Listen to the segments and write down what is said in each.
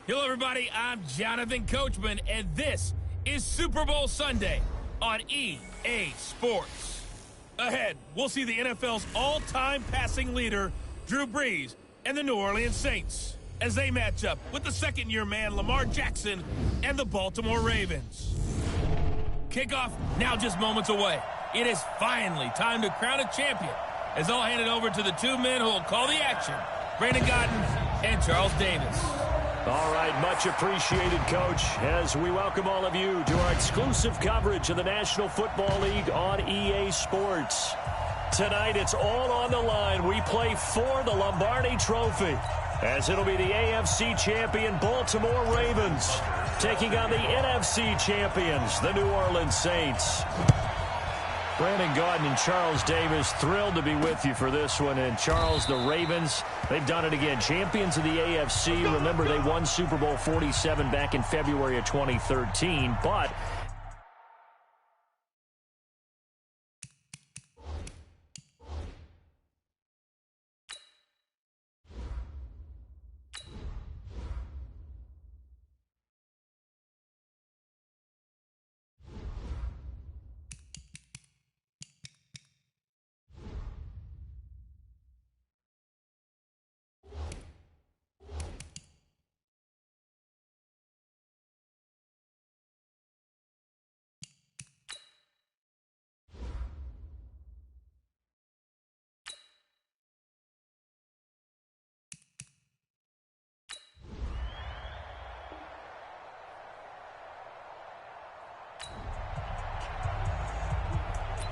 Hello, everybody. I'm Jonathan Coachman, and this is Super Bowl Sunday on EA Sports. Ahead, we'll see the NFL's all-time passing leader, Drew Brees, and the New Orleans Saints as they match up with the second-year man, Lamar Jackson, and the Baltimore Ravens. Kickoff now just moments away. It is finally time to crown a champion as I'll hand it over to the two men who will call the action, BrianAkaDaddy's and Charles Davis. All right, much appreciated, Coach, as we welcome all of you to our exclusive coverage of the National Football League on EA Sports. Tonight, it's all on the line. We play for the Lombardi Trophy, as it'll be the AFC champion Baltimore Ravens taking on the NFC champions, the New Orleans Saints. Brandon Gaudin and Charles Davis, thrilled to be with you for this one. And Charles, the Ravens, they've done it again. Champions of the AFC. Remember, they won Super Bowl 47 back in February of 2013. But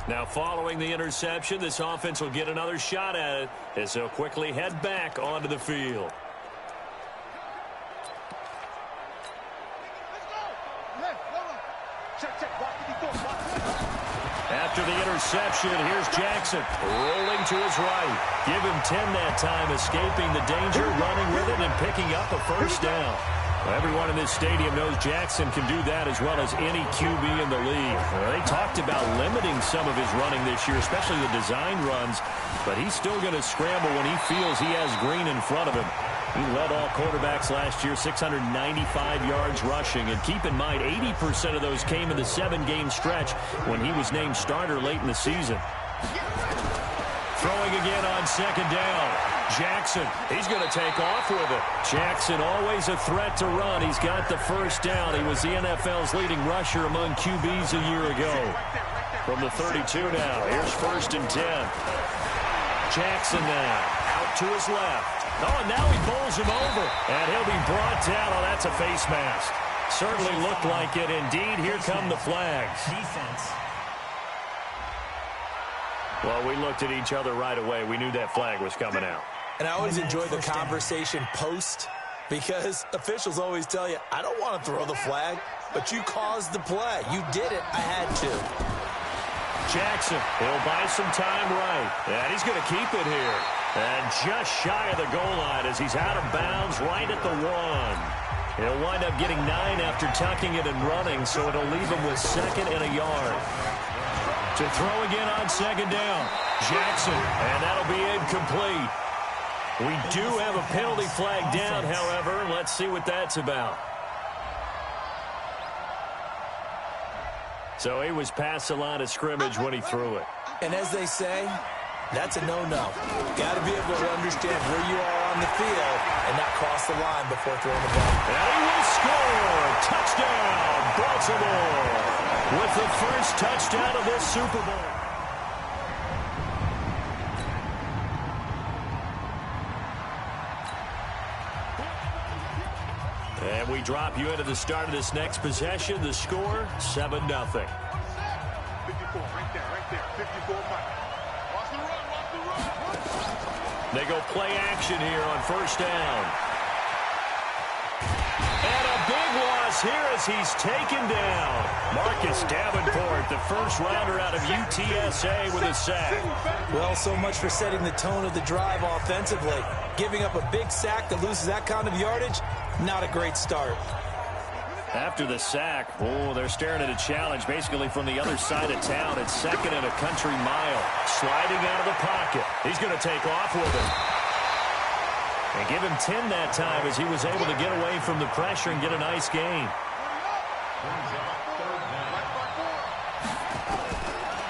now, following the interception, this offense will get another shot at it as they'll quickly head back onto the field. After the interception, here's Jackson rolling to his right. Give him 10 that time, escaping the danger, running with it, and picking up a first down. Everyone in this stadium knows Jackson can do that as well as any QB in the league. They talked about limiting some of his running this year, especially the design runs, but he's still going to scramble when he feels he has green in front of him. He led all quarterbacks last year, 695 yards rushing. And keep in mind, 80% of those came in the 7-game stretch when he was named starter late in the season. Throwing again on second down. Jackson, he's going to take off with it. Jackson, always a threat to run. He's got the first down. He was the NFL's leading rusher among QBs a year ago. From the 32 now, here's 1st and 10. Jackson now, out to his left. Oh, and now he bowls him over. And he'll be brought down. Oh, that's a face mask. Certainly looked like it. Indeed, here come the flags. Defense. Well, we looked at each other right away. We knew that flag was coming out. And I always enjoy the conversation post, because officials always tell you, I don't want to throw the flag, but you caused the play. You did it. I had to. Jackson, he'll buy some time right. And he's going to keep it here. And just shy of the goal line as he's out of bounds right at the 1. He'll wind up getting 9 after tucking it and running, so it'll leave him with 2nd and a yard. To throw again on second down. Jackson, and that'll be incomplete. We do have a penalty flag down, however. Let's see what that's about. So he was past the line of scrimmage when he threw it. And as they say, that's a no-no. Got to be able to understand where you are on the field and not cross the line before throwing the ball. And he will score. Touchdown, Baltimore. With the first touchdown of this Super Bowl. And we drop you into the start of this next possession. The score, 7-0. 54, right there, right there. 54, Mike. Watch the run, watch the run. They go play action here on first down. And a big loss here as he's taken down. Marcus Davenport, the first rounder out of UTSA with a sack. Well, so much for setting the tone of the drive offensively. Giving up a big sack that loses that kind of yardage, not a great start. After the sack, they're staring at a challenge basically from the other side of town. It's 2nd and a country mile. Sliding out of the pocket. He's going to take off with it. And give him 10 that time as he was able to get away from the pressure and get a nice gain.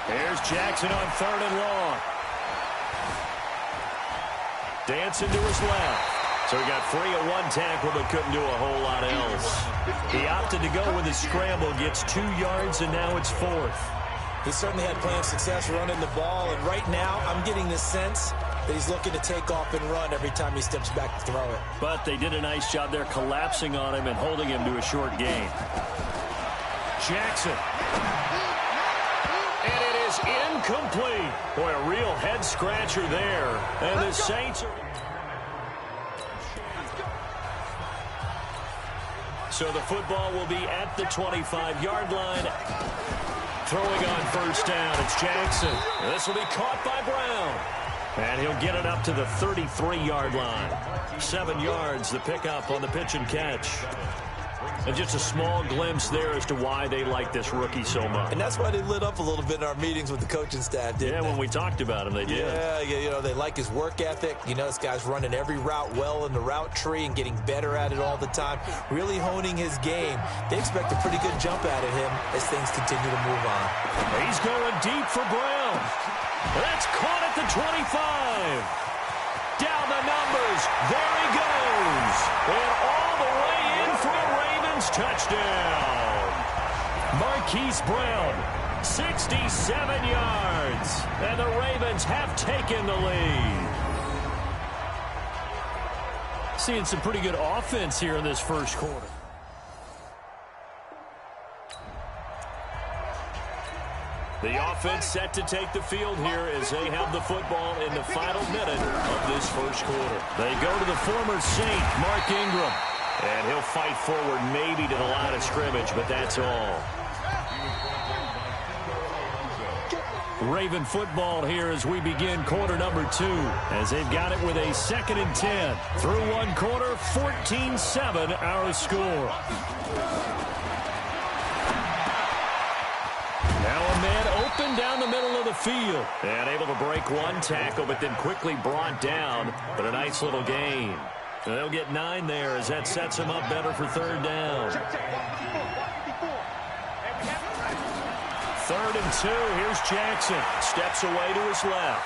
Here's Jackson on 3rd and long. Dancing to his left. So he got free of one tackle but couldn't do a whole lot else. He opted to go with his scramble, gets 2 yards, and now it's 4th. He certainly had plenty of success running the ball, and right now I'm getting the sense that he's looking to take off and run every time he steps back to throw it. But they did a nice job there collapsing on him and holding him to a short gain. Jackson. And it is incomplete. Boy, a real head-scratcher there. And the Saints are... So the football will be at the 25-yard line. Throwing on 1st down, it's Jackson. This will be caught by Brown. And he'll get it up to the 33-yard line. 7 yards, the pickup on the pitch and catch. And just a small glimpse there as to why they like this rookie so much. And that's why they lit up a little bit in our meetings with the coaching staff, didn't they? When we talked about him, they did. Yeah, you know, they like his work ethic. You know, this guy's running every route well in the route tree and getting better at it all the time, really honing his game. They expect a pretty good jump out of him as things continue to move on. He's going deep for Brown. That's caught at the 25. Down the numbers. There he goes. And all the way in for a Ravens touchdown. Marquise Brown, 67 yards. And the Ravens have taken the lead. Seeing some pretty good offense here in this first quarter. The offense set to take the field here as they have the football in the final minute of this first quarter. They go to the former Saint, Mark Ingram. And he'll fight forward maybe to the line of scrimmage, but that's all. Raven football here as we begin quarter number 2. As they've got it with a 2nd and 10. Through one quarter, 14-7 our score. Now a man open down the middle of the field. And able to break one tackle, but then quickly brought down. But a nice little gain. They'll get 9 there as that sets him up better for 3rd down. 3rd and 2. Here's Jackson. Steps away to his left.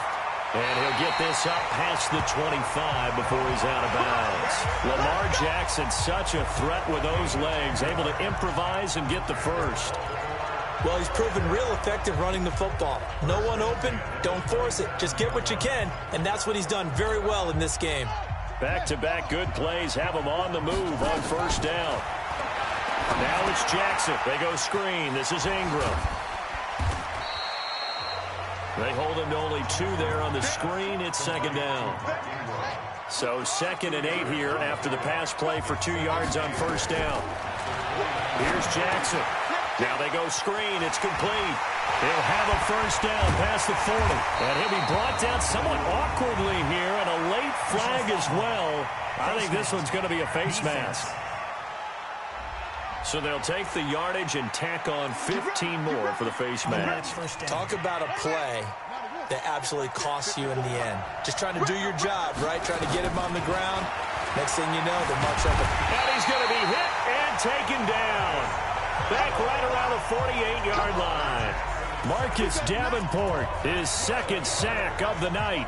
And he'll get this up past the 25 before he's out of bounds. Lamar Jackson, such a threat with those legs, able to improvise and get the first. Well, he's proven real effective running the football. No one open, don't force it. Just get what you can, and that's what he's done very well in this game. Back-to-back good plays have him on the move on 1st down. Now it's Jackson. They go screen. This is Ingram. They hold him to only 2 there on the screen. It's 2nd down. So 2nd and 8 here after the pass play for 2 yards on 1st down. Here's Jackson. Now they go screen. It's complete. He'll have a 1st down past the 40. And he'll be brought down somewhat awkwardly here, and a late flag as well. I think this one's going to be a face mask. So they'll take the yardage and tack on 15 more for the face mask. Talk about a play that absolutely costs you in the end. Just trying to do your job, right? Trying to get him on the ground. Next thing you know, they march up. And he's going to be hit and taken down. Back right around the 48-yard line. Marcus Davenport, his 2nd sack of the night.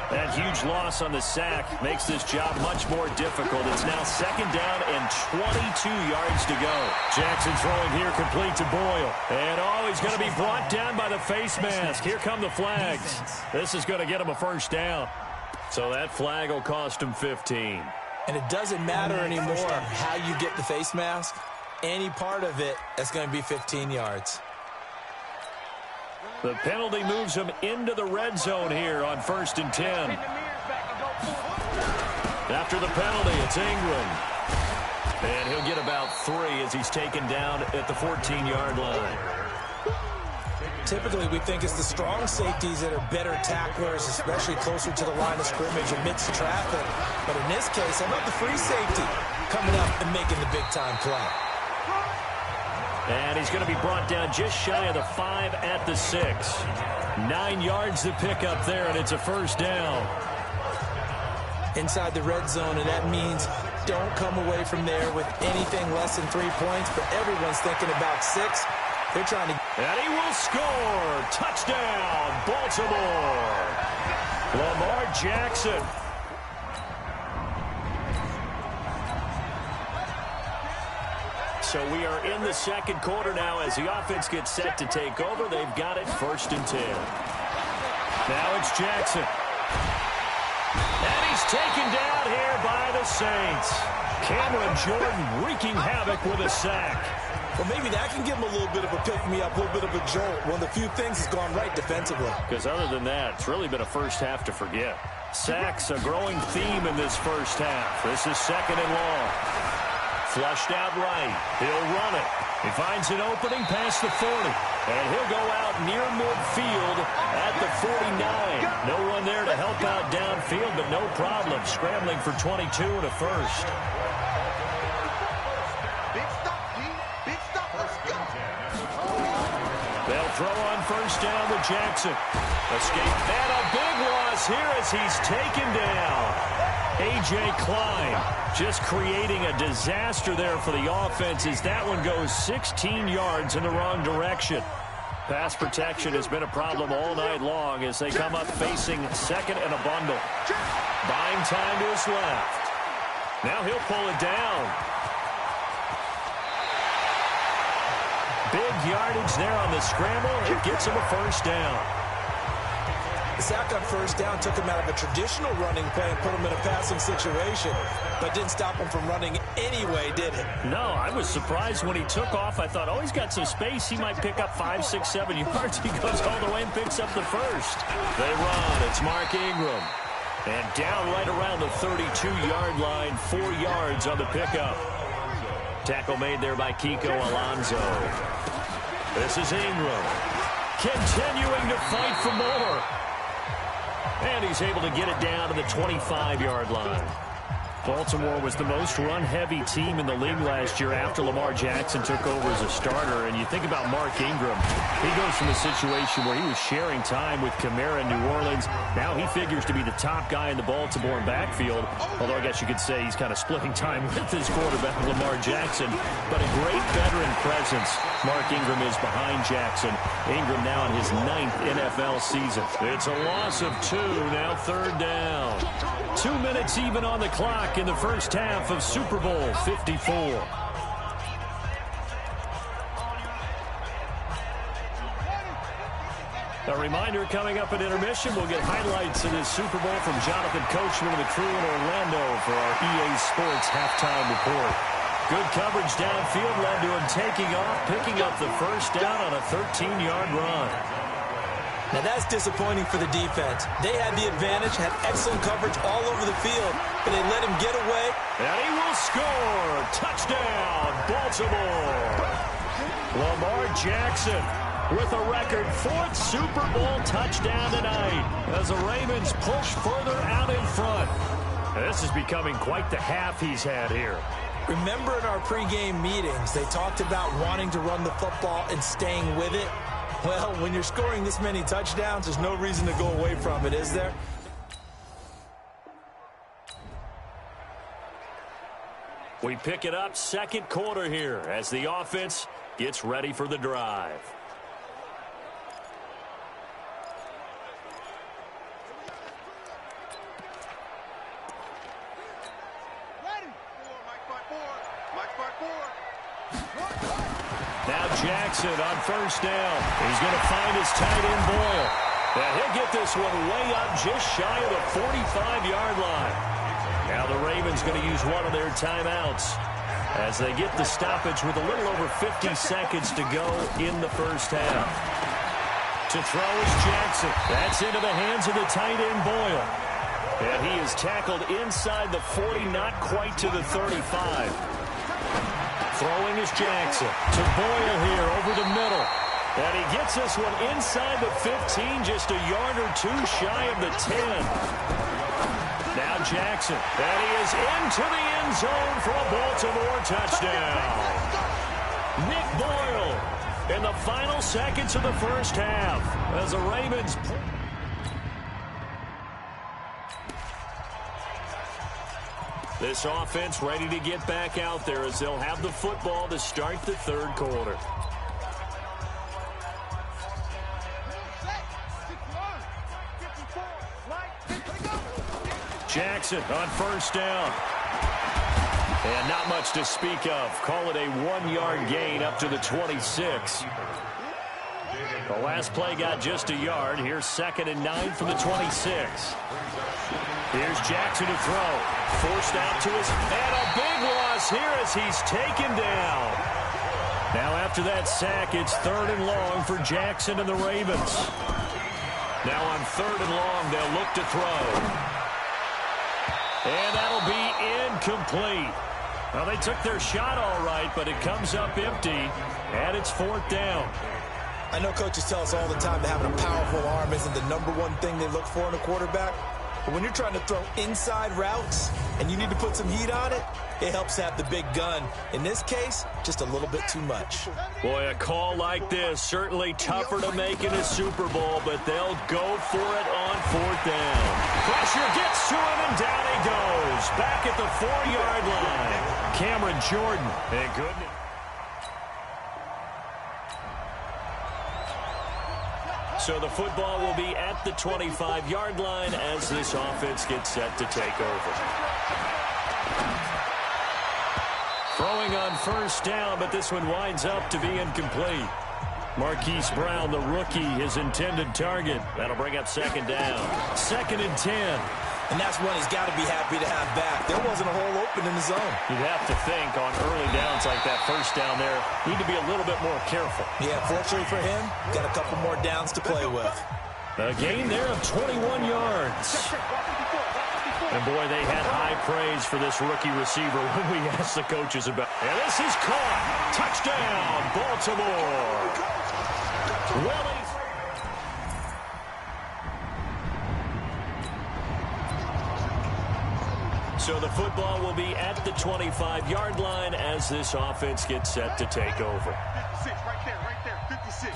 That huge loss on the sack makes this job much more difficult. It's now 2nd down and 22 yards to go. Jackson throwing here complete to Boyle. And he's going to be brought down by the face mask. Here come the flags. This is going to get him a 1st down. So that flag will cost him 15. And it doesn't matter anymore how you get the face mask. Any part of it, that's going to be 15 yards. The penalty moves him into the red zone here on 1st and 10. After the penalty, it's Ingram. And he'll get about 3 as he's taken down at the 14-yard line. Typically, we think it's the strong safeties that are better tacklers, especially closer to the line of scrimmage amidst traffic. But in this case, how about the free safety coming up and making the big-time play? And he's going to be brought down just shy of the 5 at the 6. 9 yards to pick up there, and it's a 1st down. inside the red zone, and that means don't come away from there with anything less than 3 points, but everyone's thinking about 6. They're trying to... And he will score! Touchdown, Baltimore! Lamar Jackson. So we are in the second quarter now as the offense gets set to take over. They've got it 1st and 10. Now it's Jackson. And he's taken down here by the Saints. Cameron Jordan wreaking havoc with a sack. Well, maybe that can give him a little bit of a pick-me-up, a little bit of a jolt. One of the few things has gone right defensively. Because other than that, it's really been a first half to forget. Sacks, a growing theme in this first half. This is 2nd and long. Flushed out right. He'll run it. He finds an opening past the 40. And he'll go out near midfield at the 49. No one there to help out downfield, but no problem. Scrambling for 22 and a first. They'll throw on 1st down with Jackson. Escape. And a big loss here as he's taken down. A.J. Klein just creating a disaster there for the offense as that one goes 16 yards in the wrong direction. Pass protection has been a problem all night long as they come up facing 2nd and a bundle. Buying time to his left. Now he'll pull it down. Big yardage there on the scramble. It gets him a 1st down. The sack on 1st down took him out of a traditional running play and put him in a passing situation, but didn't stop him from running anyway, did it? No, I was surprised when he took off. I thought, oh, he's got some space. He might pick up 5, 6, 7 yards. He goes all the way and picks up the 1st. They run. It's Mark Ingram. And down right around the 32-yard line, 4 yards on the pickup. Tackle made there by Kiko Alonso. This is Ingram. Continuing to fight for more. And he's able to get it down to the 25-yard line. Baltimore was the most run-heavy team in the league last year after Lamar Jackson took over as a starter. And you think about Mark Ingram, he goes from a situation where he was sharing time with Kamara in New Orleans. Now he figures to be the top guy in the Baltimore backfield. Although I guess you could say he's kind of splitting time with his quarterback, Lamar Jackson. But a great veteran presence. Mark Ingram is behind Jackson. Ingram now in his 9th NFL season. It's a loss of 2, now 3rd down. 2 minutes even on the clock in the first half of Super Bowl 54. A reminder coming up at intermission, we'll get highlights of this Super Bowl from Jonathan Coachman and the crew in Orlando for our EA Sports halftime report. Good coverage downfield led to him taking off, picking up the 1st down on a 13-yard run. Now that's disappointing for the defense. They had the advantage, had excellent coverage all over the field, but they let him get away. And he will score. Touchdown, Baltimore. Lamar Jackson with a record 4th Super Bowl touchdown tonight as the Ravens push further out in front. This is becoming quite the half he's had here. Remember in our pregame meetings, they talked about wanting to run the football and staying with it. Well, when you're scoring this many touchdowns, there's no reason to go away from it, is there? We pick it up 2nd quarter here as the offense gets ready for the drive. Now Jackson on 1st down. He's going to find his tight end Boyle. And he'll get this one way up just shy of the 45-yard line. Now the Ravens going to use one of their timeouts as they get the stoppage with a little over 50 seconds to go in the first half. To throw is Jackson. That's into the hands of the tight end Boyle. And he is tackled inside the 40, not quite to the 35. Throwing is Jackson to Boyle here over the middle. And he gets this one inside the 15, just a yard or 2 shy of the 10. Now Jackson, and he is into the end zone for a Baltimore touchdown. Nick Boyle in the final seconds of the first half as the Ravens... This offense ready to get back out there as they'll have the football to start the third quarter. Jackson on first down. And not much to speak of. Call it a 1-yard gain up to the 26. The last play got just a yard. Here's 2nd and 9 from the 26. Here's Jackson to throw. Forced out to his, and a big loss here as he's taken down. Now after that sack, it's 3rd and long for Jackson and the Ravens. Now on 3rd and long, they'll look to throw. And that'll be incomplete. Well, they took their shot all right, but it comes up empty, and it's 4th down. I know coaches tell us all the time that having a powerful arm isn't the #1 thing they look for in a quarterback. But when you're trying to throw inside routes and you need to put some heat on it, it helps to have the big gun. In this case, just a little bit too much. Boy, a call like this, certainly tougher to make in a Super Bowl, but they'll go for it on 4th down. Pressure gets to him, and down he goes. Back at the 4-yard line. Cameron Jordan, and goodness. So the football will be at the 25-yard line as this offense gets set to take over. Throwing on first down, but this one winds up to be incomplete. Marquise Brown, the rookie, his intended target. That'll bring up 2nd down. 2nd and 10. And that's one he's got to be happy to have back. There wasn't a hole open in the zone. You'd have to think on early downs like that first down there, need to be a little bit more careful. Yeah, fortunately for him, got a couple more downs to play with. A gain there of 21 yards. And boy, they had high praise for this rookie receiver when we asked the coaches about. And this is caught. Touchdown, Baltimore. Willie. So the football will be at the 25-yard line as this offense gets set to take over. 56, right there, 56.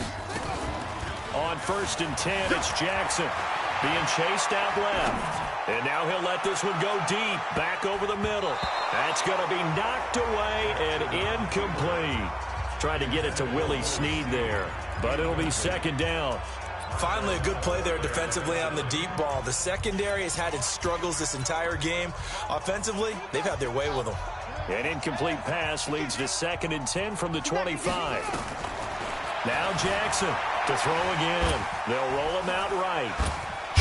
On 1st and 10, it's Jackson being chased out left. And now he'll let this one go deep, back over the middle. That's going to be knocked away and incomplete. Tried to get it to Willie Snead there, but it'll be 2nd down. Finally, a good play there defensively on the deep ball. The secondary has had its struggles this entire game. Offensively, they've had their way with them. An incomplete pass leads to 2nd and 10 from the 25. Now Jackson to throw again. They'll roll him out right.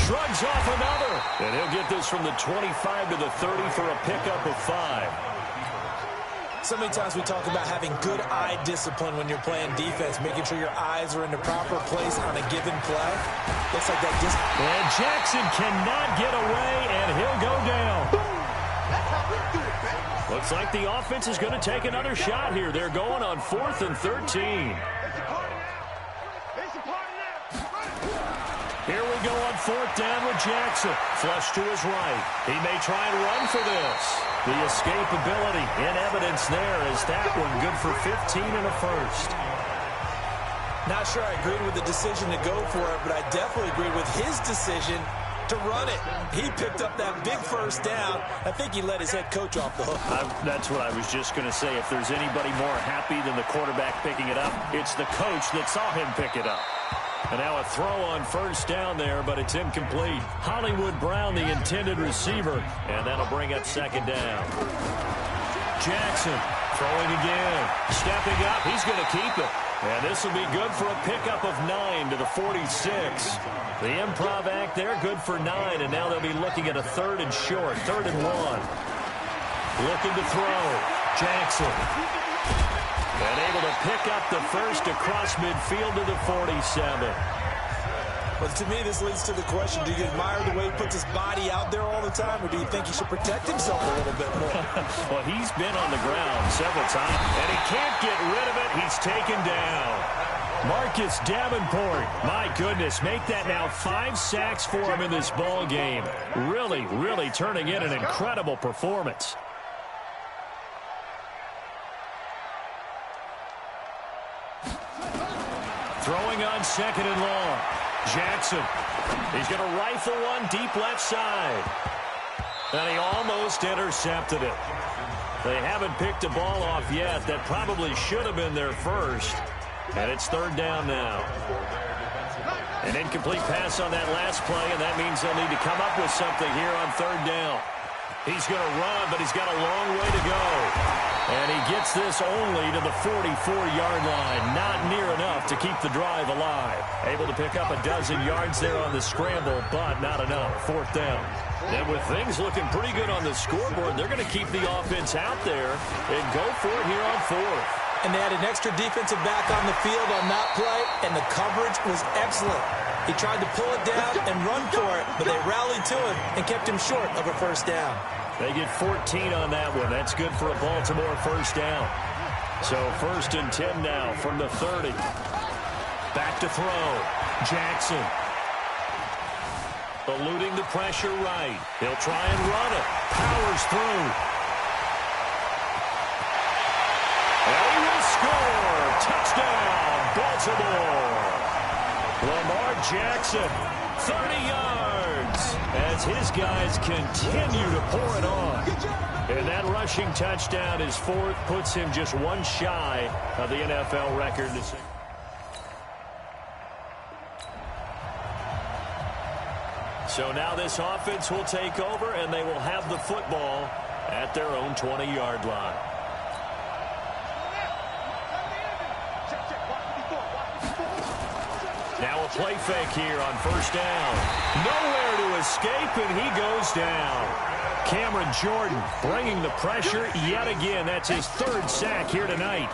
Shrugs off another. And he'll get this from the 25 to the 30 for a pickup of 5. So many times we talk about having good eye discipline when you're playing defense, making sure your eyes are in the proper place on a given play. Looks like that and Jackson cannot get away, and he'll go down. Looks like the offense is going to take another shot here. They're going on 4th and 13. Here we go on 4th down with Jackson. Flush to his right. He may try and run for this. The escapability in evidence there as that one good for 15 and a first. Not sure I agreed with the decision to go for it, but I definitely agreed with his decision to run it. He picked up that big first down. I think he let his head coach off the hook. That's what I was just going to say. If there's anybody more happy than the quarterback picking it up, it's the coach that saw him pick it up. And now a throw on first down there, but it's incomplete. Hollywood Brown, the intended receiver, and that'll bring up 2nd down. Jackson throwing again. Stepping up, he's going to keep it. And this will be good for a pickup of 9 to the 46. The improv act there, good for 9, and now they'll be looking at a 3rd and short, 3rd and 1. Looking to throw. Jackson. And able to pick up the first across midfield to the 47. But to me, this leads to the question, do you admire the way he puts his body out there all the time, or do you think he should protect himself a little bit more? Well, he's been on the ground several times, and he can't get rid of it. He's taken down. Marcus Davenport, my goodness, make that now 5 sacks for him in this ball game. Really, really turning in an incredible performance. Throwing on 2nd and long. Jackson. He's going to rifle one deep left side. And he almost intercepted it. They haven't picked a ball off yet. That probably should have been their first. And it's third down now. An incomplete pass on that last play, and that means they'll need to come up with something here on third down. He's going to run, but he's got a long way to go. And he gets this only to the 44-yard line. Not near enough to keep the drive alive. Able to pick up a dozen yards there on the scramble, but not enough. Fourth down. And with things looking pretty good on the scoreboard, they're going to keep the offense out there and go for it here on fourth. And they had an extra defensive back on the field on that play, and the coverage was excellent. He tried to pull it down and run for it, but they rallied to him and kept him short of a first down. They get 14 on that one. That's good for a Baltimore first down. So 1st and 10 now from the 30. Back to throw. Jackson. Eluding the pressure right. He'll try and run it. Powers through. And he will score. Touchdown, Baltimore. Lamar Jackson, 30 yards, as his guys continue to pour it on. And that rushing touchdown is fourth, puts him just one shy of the NFL record. So now this offense will take over, and they will have the football at their own 20-yard line. Now a play fake here on first down. Nowhere to escape, and he goes down. Cameron Jordan bringing the pressure yet again. That's his third sack here tonight.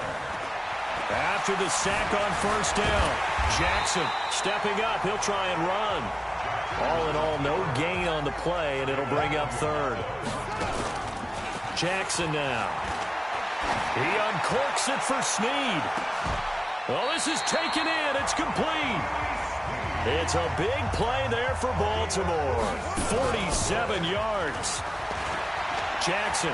After the sack on first down, Jackson stepping up. He'll try and run. All in all, no gain on the play, and it'll bring up third. Jackson now. He uncorks it for Snead. Well, this is taken in. It's complete. It's a big play there for Baltimore. 47 yards. Jackson.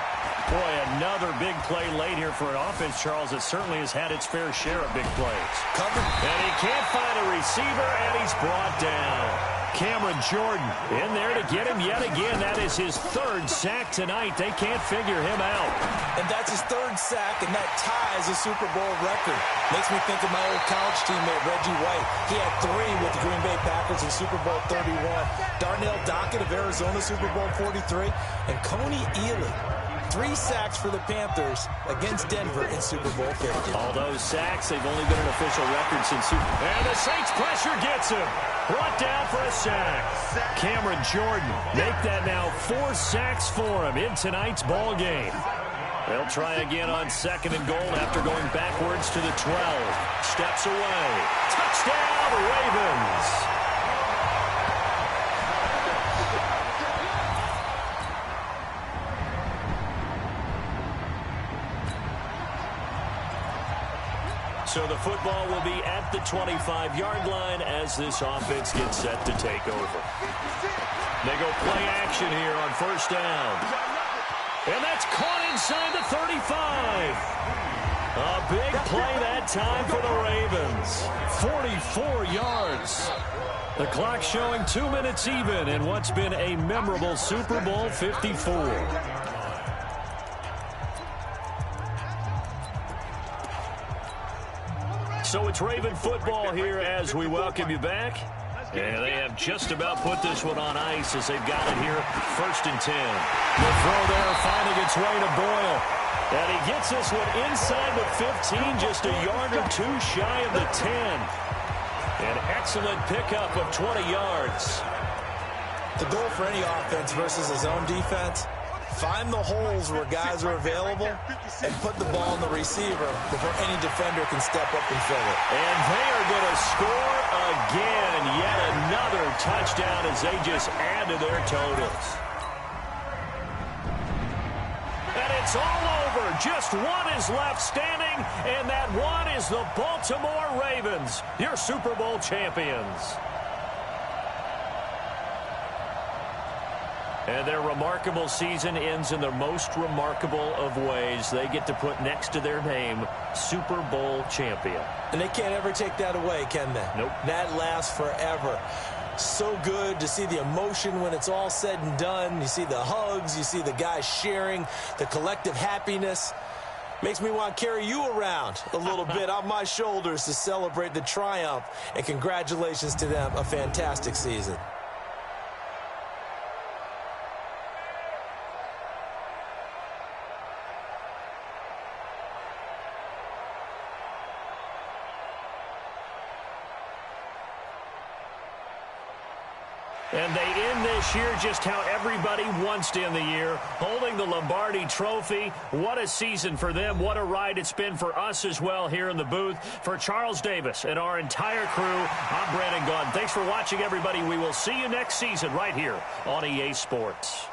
Boy, another big play late here for an offense, Charles, that certainly has had its fair share of big plays. Covered. And he can't find a receiver, and he's brought down. Cameron Jordan in there to get him yet again. That is his third sack tonight. They can't figure him out. And that's his third sack, and that ties a Super Bowl record. Makes me think of my old college teammate, Reggie White. He had 3 with the Green Bay Packers in Super Bowl 31. Darnell Dockett of Arizona, Super Bowl 43. And Coney Ealy. 3 sacks for the Panthers against Denver in Super Bowl 50. All those sacks, they've only been an official record since Super Bowl. And the Saints pressure gets him. Brought down for a sack. Cameron Jordan make that now 4 sacks for him in tonight's ball game. They'll try again on 2nd and goal after going backwards to the 12. Steps away. Touchdown, Ravens. So the football will be at the 25-yard line as this offense gets set to take over. They go play action here on first down. And that's caught inside the 35. A big play that time for the Ravens. 44 yards. The clock showing 2 minutes even in what's been a memorable Super Bowl 54. So it's Raven football here as we welcome you back. And they have just about put this one on ice as they've got it here. 1st and 10. The throw there finding its way to Boyle. And he gets this one inside the 15, just a yard or 2 shy of the 10. An excellent pickup of 20 yards. The goal for any offense versus a zone defense, find the holes where guys are available and put the ball in the receiver before any defender can step up and fill it. And they are going to score again. Yet another touchdown as they just add to their totals. And it's all over. Just one is left standing, and that one is the Baltimore Ravens, your Super Bowl champions. And their remarkable season ends in the most remarkable of ways. They get to put next to their name, Super Bowl champion. And they can't ever take that away, can they? Nope. That lasts forever. so good to see the emotion when it's all said and done. You see the hugs, you see the guys sharing, the collective happiness. Makes me want to carry you around a little bit on my shoulders to celebrate the triumph. And congratulations to them, a fantastic season. And they end this year just how everybody wants to end the year, holding the Lombardi Trophy. What a season for them. What a ride it's been for us as well here in the booth. For Charles Davis and our entire crew, I'm Brandon Gaudin. Thanks for watching, everybody. We will see you next season right here on EA Sports.